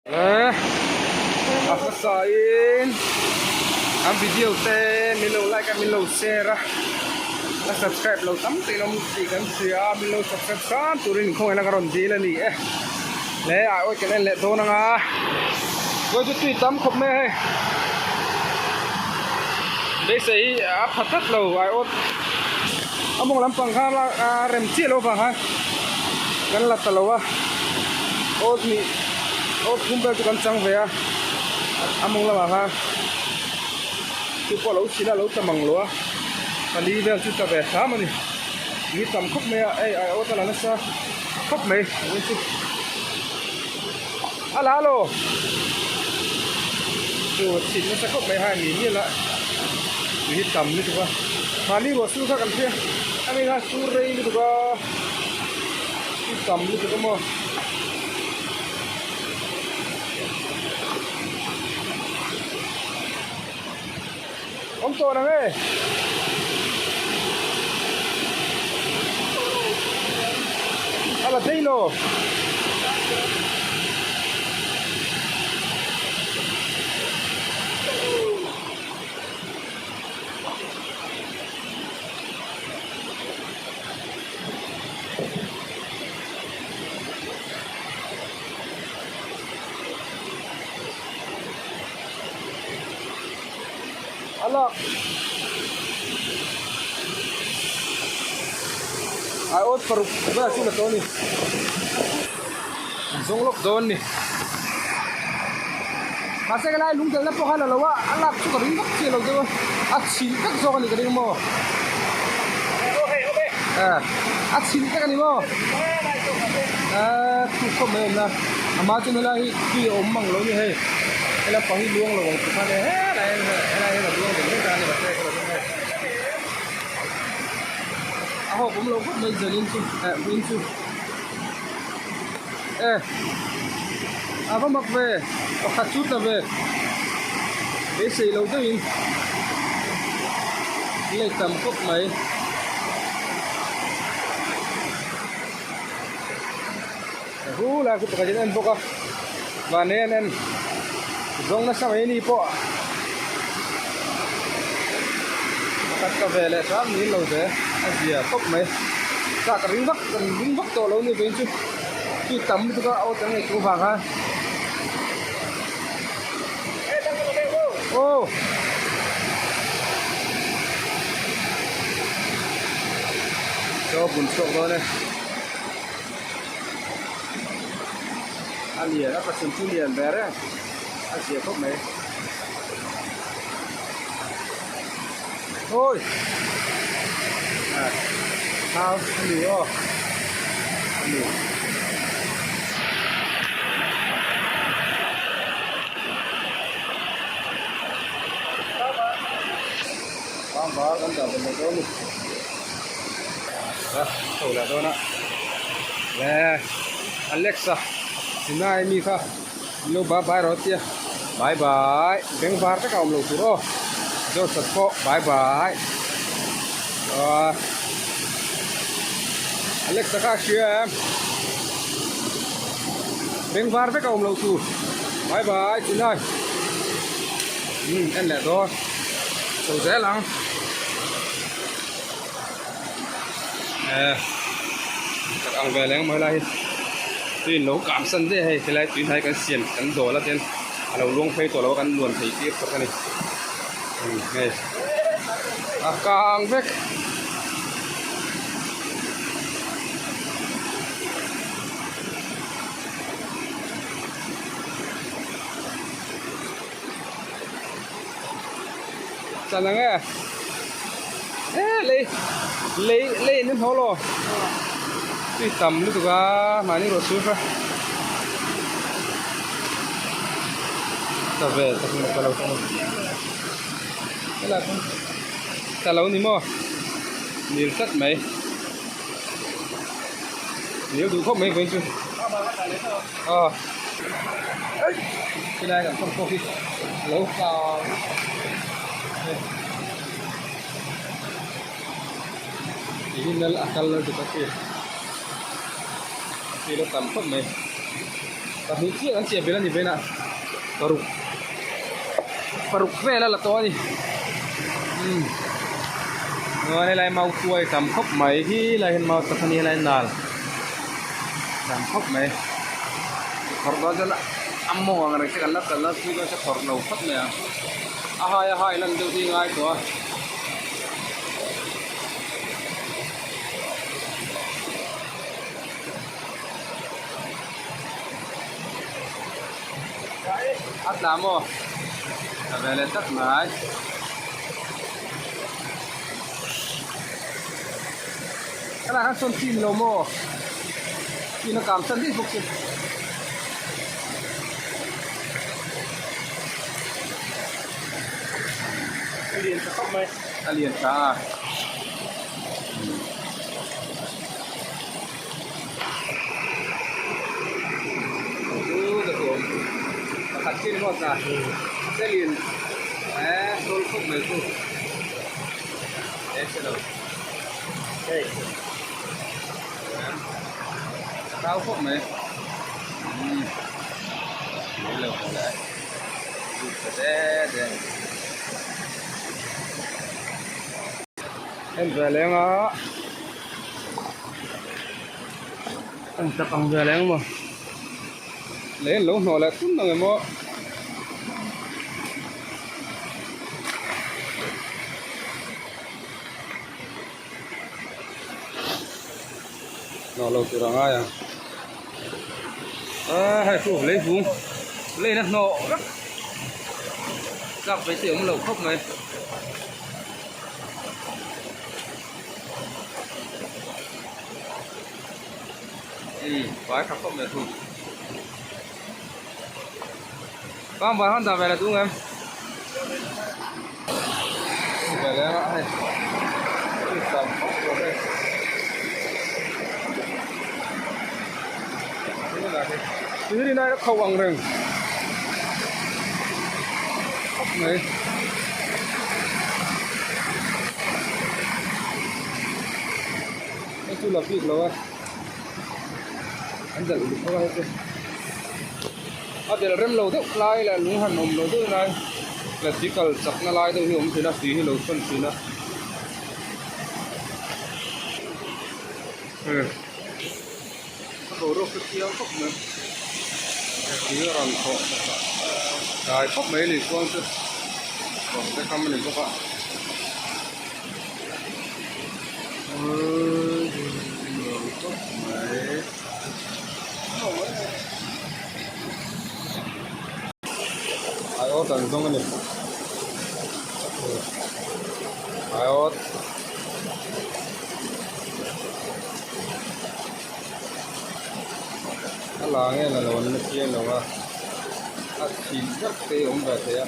Ako sain ang video ten milo like at milo share at subscribe lo tam tin om ti kan sia milo subscribe san turin khong na karon di la ni le ai oi ken le to na nga go ju tui tam khop me be sei a phatat lo ai ot among lam pang kha la rem chi lo pang ha kan la talowa ot ni ot kumbe tu kan chang ve a among la ha tu po lo sila lo tamang lo pani vel chu ta ve sa mani ni tam khop me ai ai ot la na sa khop me ni chu ala lo tu chin na sa khop me ha ni la ni tam ni tu ba pani ro su ka kan phe ami ga su rei ni tu ba ni tam ni tu mo ông to nè nghe ala thấy lo ala ai ốt paru ba chu là to ni zong lok don ni mà sẽ cái này lúng tiếng lắm po là wa ala chu ka ring chi lo de a chin tak zo ni ka ding mo a chin tak ni mo tu ko me na ama chu la hi ki om mang lo ni he là phong hi luông là một cái này là luông thì chúng ta là cái họ cũng lâu không bây giờ lên chu vâng mặc về khát chút là về để xì lâu tới in lấy tầm cốc mấy hú là cái gì anh bốc à và nên anh giống nó sao ấy đi po cắt cà về lại sáng ní lâu thế gì à cốc mấy cả cái ring bắc to lâu như vậy chứ khi tắm thì có ô tiếng này cũng vàng ha ô cho bún sộn đó này ăn liền nó có chút liền về đấy ăn gì cốc mấy thôi sao ăn gì ô ăn gì bác con đào bên đó luôn thầu là đó nè nè Alexa xin ai mi kha lo bye bye rồi tia bye bye beng bar ta kaum lo turo jo satko bye bye Alexa kha shia beng bar ta kaum lo tu bye bye xin ai anh lại đó sầu dễ lắm ăn về lấy mới lại tuy nấu cảm sân thế hay cái này tuy thấy cái xiên cái đồ là tên đầu luông phê tổ lâu cái luồn thấy tiếp cái này này càng vết sao là nghe lấy nên thôi lo tuy tầm lúc đó mà những đồ suốt ra ta về ta không có lâu không cái là không ta lâu ní mò nhiều rất mấy nếu đủ không mấy với chứ cái này là không có khi lâu cao ini nel akal lo kita sih. Kilo tampak nih. ta hú chiếc ăn chè bên là gì bên ạ bà rục về là to đi rồi này lại màu tuổi tầm khóc mấy khi lại màu tập này lại nàn tầm khóc mấy khóc đó cho là âm mồ người sẽ gần lắm khi nó sẽ khóc nấu khóc này hai lần đầu tiên ai có ắt làm mồ về lên tất mà cái này hắn xuân chim lồ mồ thì nó cảm chân đi phục chim liền cho khóc mày liền cả được rồi thật trên một là sẽ liền tôi không mấy cô sẽ đâu đây tao không mấy mấy lần lại để em về lên á em tập bằng về lên mà lấy lỗ nồi lại cũng là người mua nó lâu từ đó ai hai phụ lấy vùng lấy nó nọ rất gặp với tiếng lẩu khóc này quái khóc khóc này thôi con vào hơn về là đúng em về lên lại tầm khóc rồi đây thứ đi này nó không bằng rừng khóc này nó chưa lập việc rồi anh dẫn được không ai hết thì là rem lâu thế lại là lúng hẳn hồng lâu thế này là chỉ cần sập nó lại thôi thì nó xí lâu phân xí nó đồ rô cái kia khóc nữa xí nó làm khổ rồi khóc mấy liền con chứ còn cái cam này các bạn khóc mấy ayot ang dong ni ayot là nghe là lộn nó kia là chỉ rất tê ông về thế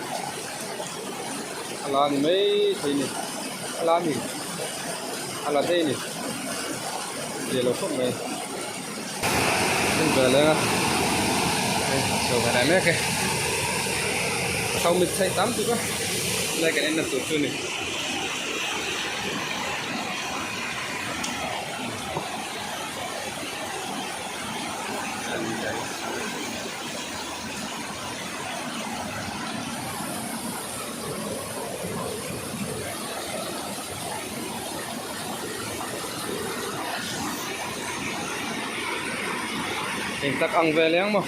là mấy thế này là gì là thế này để nó không này về lên rồi về đây mấy cái sau mình xây tắm chứ có đây cái này là tổ chức này mình tắc ăn về léng mà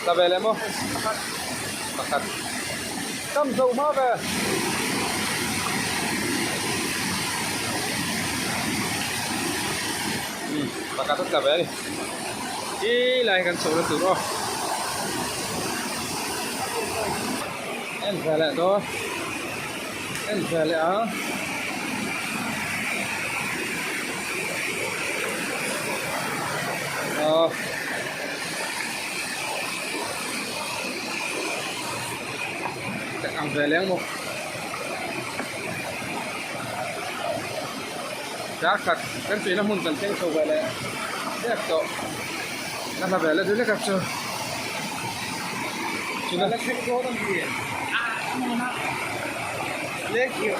ta về lên không? Makan. Tâm dầu mơ về. Makan tất cả về đi. Đi lại gần số là từ rồi. Em về lại thôi. Em về lại á. Ăn về léng một giá thật cái gì nó muốn cần thêm sầu về lại đẹp to nó là về là thứ nhất gặp chưa chỉ là khách có tâm gì Lấy kiểu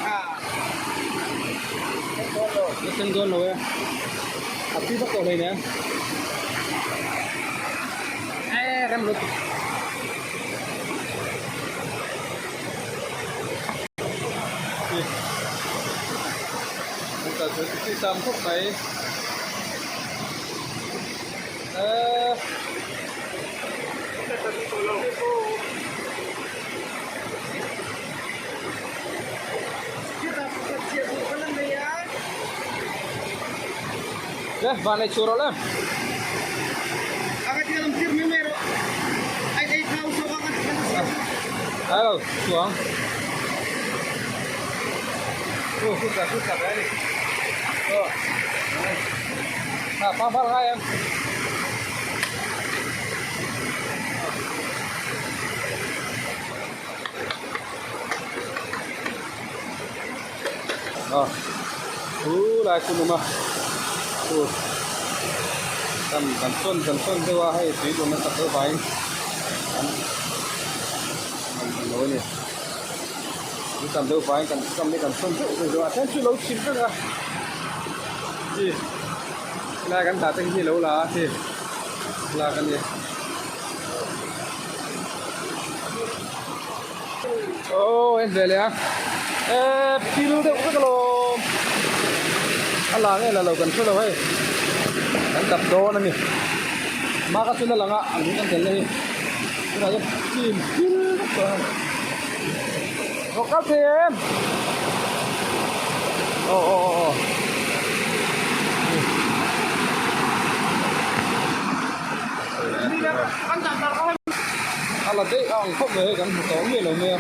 nó chân luôn rồi à tí bắt đầu này nè rem luôn chúng ta sẽ đi tam khúc này vào này chùa đó lên agak dalam tir numero ay tahu sobangan ayo xuống phút đấy phang hai em rồi lại cùng mà cần xuân tôi qua hay tí của nó tập đỡ phải nói nè cái cần đỡ phải cần xuân tự rồi thế chứ lâu chìm nữa gì là cần thả cái gì lâu là thì là cần gì em về liền kilo đâu có lô anh là nghe là lâu cần xuân lâu hay anh tập đô này mà cái chuyện là ngã anh cũng cần lên cái này chìm có cắt thì em anh là đấy ông không về cần có nhiều là mưa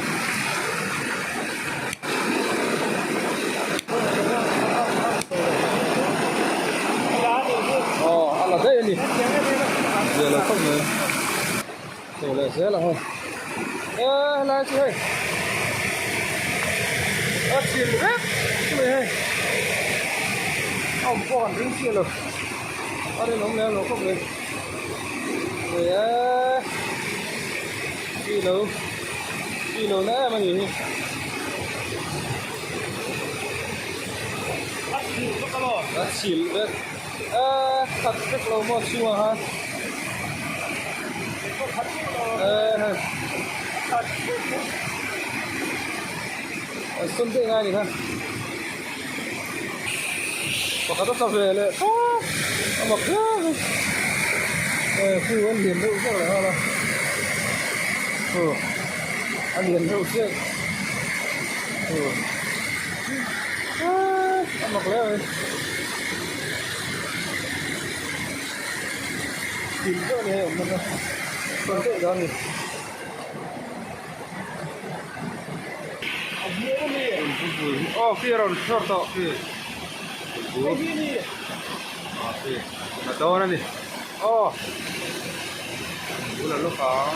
anh là đấy đi giờ là không về rồi là sẽ là thôi là chị ơi chìm hết chị ơi ông còn đứng kia rồi ở đây nó leo nó không về để kilo nữa mà gì chìm đấy thật rất lâu một xua ha xuân thế ngay thì thân có khá tốt về lại mọc rác khu ăn liền đậu chắc là ho đâu ăn liền đậu trước ăn mọc leo rồi tìm chỗ này mình còn tự đó này kia rồi short to kia mà to này là lúc đó